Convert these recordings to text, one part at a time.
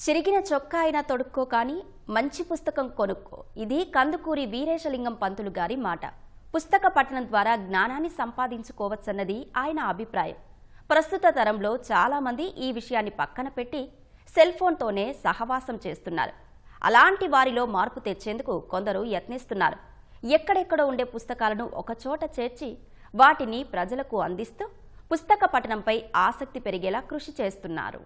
చిరిగిన చొక్కా అయినా తొడుక్కో కానీ మంచి పుస్తకం కొనుక్కో. ఇది కందుకూరి వీరేశలింగం పంతులు గారి మాట. పుస్తక పఠనం ద్వారా జ్ఞానాన్ని సంపాదించుకోవచ్చన్నది ఆయన అభిప్రాయం. ప్రస్తుత తరంలో చాలామంది ఈ విషయాన్ని పక్కన పెట్టి సెల్ ఫోన్తోనే సహవాసం చేస్తున్నారు. అలాంటి వారిలో మార్పు తెచ్చేందుకు కొందరు యత్నిస్తున్నారు. ఎక్కడెక్కడో ఉండే పుస్తకాలను ఒకచోట చేర్చి వాటిని ప్రజలకు అందిస్తూ పుస్తక పఠనంపై ఆసక్తి పెరిగేలా కృషి చేస్తున్నారు.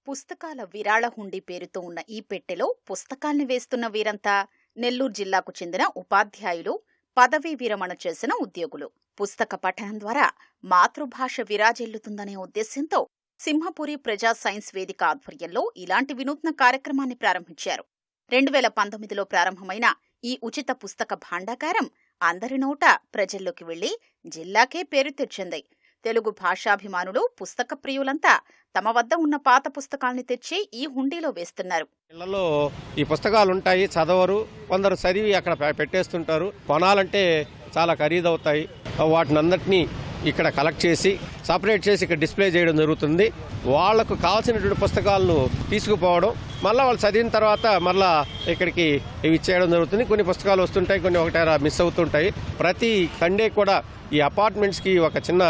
పుస్తకాల విరాళ హుండీ పేరుతో ఉన్న ఈ పెట్టెలో పుస్తకాల్ని వేస్తున్న వీరంతా నెల్లూరు జిల్లాకు చెందిన ఉపాధ్యాయులు, పదవీ విరమణ చేసిన ఉద్యోగులు. పుస్తక పఠనం ద్వారా మాతృభాష విరాజిల్లుతుందనే ఉద్దేశ్యంతో సింహపురి ప్రజా సైన్స్ వేదిక ఆధ్వర్యంలో ఇలాంటి వినూత్న కార్యక్రమాన్ని ప్రారంభించారు. 2019లో ప్రారంభమైన ఈ ఉచిత పుస్తక భాండాగారం అందరి నోట ప్రజల్లోకి వెళ్లి జిల్లాకే పేరు తెచ్చింది. తెలుగు భాషాభిమానులు, పుస్తక ప్రియులంతా తమ వద్ద ఉన్న పాత పుస్తకాల్ని తెచ్చి ఈ హుండీలో వేస్తున్నారు. ఇళ్లలో ఈ పుస్తకాలు ఉంటాయి, చదవరు. కొందరు చదివి అక్కడ పెట్టేస్తుంటారు. కొనాలంటే చాలా ఖరీదవుతాయి. వాటిని అందరినీ ఇక్కడ కలెక్ట్ చేసి సపరేట్ చేసి ఇక్కడ డిస్ప్లే చేయడం జరుగుతుంది. వాళ్లకు కావాల్సినటువంటి పుస్తకాలను తీసుకుపోవడం, మళ్ళీ వాళ్ళు చదివిన తర్వాత మళ్ళీ ఇక్కడికి ఇవి ఇచ్చేయడం జరుగుతుంది. కొన్ని పుస్తకాలు వస్తుంటాయి, కొన్ని ఒకటేరా మిస్ అవుతుంటాయి. ప్రతి సండే కూడా ఈ అపార్ట్మెంట్స్కి ఒక చిన్న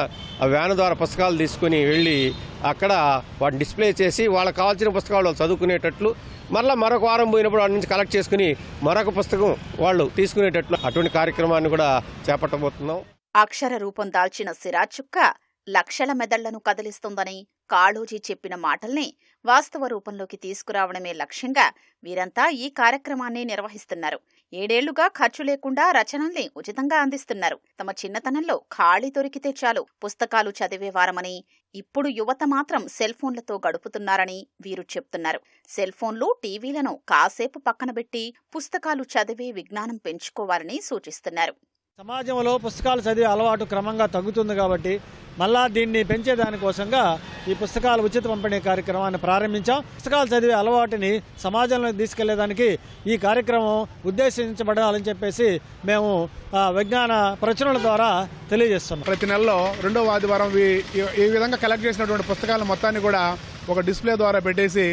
వ్యాన్ ద్వారా పుస్తకాలు తీసుకుని వెళ్ళి అక్కడ వాటిని డిస్ప్లే చేసి వాళ్ళకి కావాల్సిన పుస్తకాలు వాళ్ళు చదువుకునేటట్లు, మళ్ళీ మరొక వారం పోయినప్పుడు వాటి నుంచి కలెక్ట్ చేసుకుని మరొక పుస్తకం వాళ్ళు తీసుకునేటట్లు అటువంటి కార్యక్రమాన్ని కూడా చేపట్టబోతున్నాం. అక్షర రూపం దాల్చిన సిరాజ్ చుక్క లక్షల మెదళ్లను కదిలిస్తుందని కాళోజీ చెప్పిన మాటల్ని వాస్తవ రూపంలోకి తీసుకురావడమే లక్ష్యంగా వీరంతా ఈ కార్యక్రమాన్ని నిర్వహిస్తున్నారు. 7 ఏళ్లుగా ఖర్చు లేకుండా రచనల్ని ఉచితంగా అందిస్తున్నారు. తమ చిన్నతనంలో ఖాళీ దొరికితే చాలు పుస్తకాలు చదివేవారమని, ఇప్పుడు యువత మాత్రం సెల్ ఫోన్లతో గడుపుతున్నారని వీరు చెప్తున్నారు. సెల్ ఫోన్లు, టీవీలను కాసేపు పక్కనబెట్టి పుస్తకాలు చదివే విజ్ఞానం పెంచుకోవాలని సూచిస్తున్నారు. సమాజంలో పుస్తకాలు చదివే అలవాటు క్రమంగా తగ్గుతుంది కాబట్టి మళ్ళా దీన్ని పెంచేదానికోసంగా ఈ పుస్తకాల ఉచిత పంపిణీ కార్యక్రమాన్ని ప్రారంభించాం. పుస్తకాలు చదివే అలవాటుని సమాజంలోకి తీసుకెళ్లేదానికి ఈ కార్యక్రమం ఉద్దేశించబడాలని చెప్పేసి మేము విజ్ఞాన ప్రచురణల ద్వారా తెలియజేస్తున్నాం. ప్రతి నెలలో 2వ ఆదివారం ఈ విధంగా కలెక్ట్ చేసినటువంటి పుస్తకాల మొత్తాన్ని కూడా ఒక డిస్ప్లే ద్వారా పెట్టేసి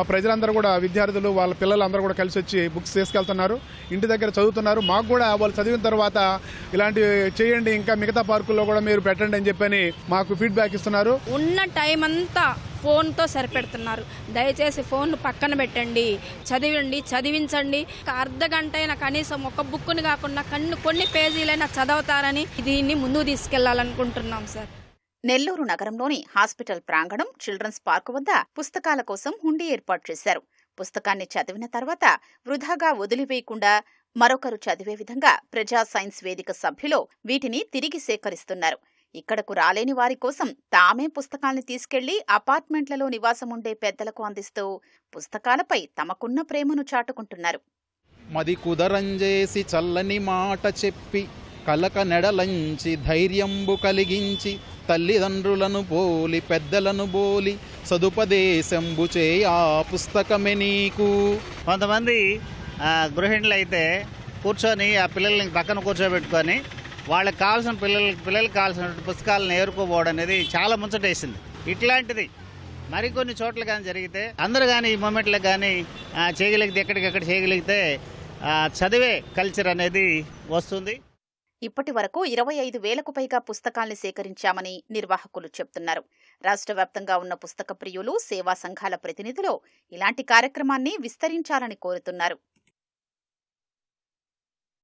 ప్రజలందరూ కూడా, విద్యార్థులు వాళ్ళ పిల్లలందరూ కూడా కలిసి వచ్చి బుక్స్ తీసుకెళ్తున్నారు, ఇంటి దగ్గర చదువుతున్నారు. మాకు కూడా వాళ్ళు చదివిన తర్వాత ఇలాంటివి చేయండి, ఇంకా మిగతా పార్కుల్లో కూడా మీరు పెట్టండి అని చెప్పని మాకు ఫీడ్బ్యాక్ ఇస్తున్నారు. ఉన్న టైం అంతా ఫోన్తో సరిపెడుతున్నారు. దయచేసి ఫోన్ పక్కన పెట్టండి, చదివండి, చదివించండి. అర్ధ గంట అయినా కనీసం ఒక బుక్ని కాకుండా కొన్ని పేజీలైనా చదవుతారని దీన్ని ముందుకు తీసుకెళ్లాలనుకుంటున్నాం సార్. నెల్లూరు నగరంలోని హాస్పిటల్ ప్రాంగణం, చిల్డ్రన్స్ పార్కు వద్ద పుస్తకాల కోసం హుండీ ఏర్పాటు చేశారు. పుస్తకాన్ని చదివిన తర్వాత వృధాగా వదిలివేయకుండా మరొకరు చదివే విధంగా ప్రజా సైన్స్ వేదిక సభ్యులు వీటిని తిరిగి సేకరిస్తున్నారు. ఇక్కడకు రాలేని వారి కోసం తామే పుస్తకాల్ని తీసుకెళ్లి అపార్ట్మెంట్లలో నివాసముండే పెద్దలకు అందిస్తూ పుస్తకాలపై తమకున్న ప్రేమను చాటుకుంటున్నారు. మది కుదరంజేసి చల్లని మాట చెప్పి కలక నెడలంచి ధైర్యంబు కలిగించి తల్లిదండ్రులను పోలి పెద్దలను బోలి సదుపదేశంబు చేయ పుస్తకమే నీకు. కొంతమంది గృహిణులు అయితే కూర్చొని ఆ పిల్లల్ని పక్కన కూర్చోబెట్టుకొని వాళ్ళకి కావాల్సిన పిల్లలకు కావాల్సిన పుస్తకాలను ఏరుకోపోవడం అనేది చాలా ముచ్చటేసింది. ఇట్లాంటిది మరికొన్ని చోట్ల కానీ జరిగితే, అందరూ కానీ ఈ మూమెంట్లో కానీ చేయగలిగితే, ఎక్కడికెక్కడ చేయగలిగితే చదివే కల్చర్ అనేది వస్తుంది. ఇప్పటి వరకు 25,000కు పైగా పుస్తకాల్ని సేకరించామని నిర్వాహకులు చెప్తున్నారు. రాష్ట్ర వ్యాప్తంగా ఉన్న పుస్తక ప్రియులు, సేవా సంఘాల ప్రతినిధులు ఇలాంటి కార్యక్రమాన్ని విస్తరించాలని కోరుతున్నారు.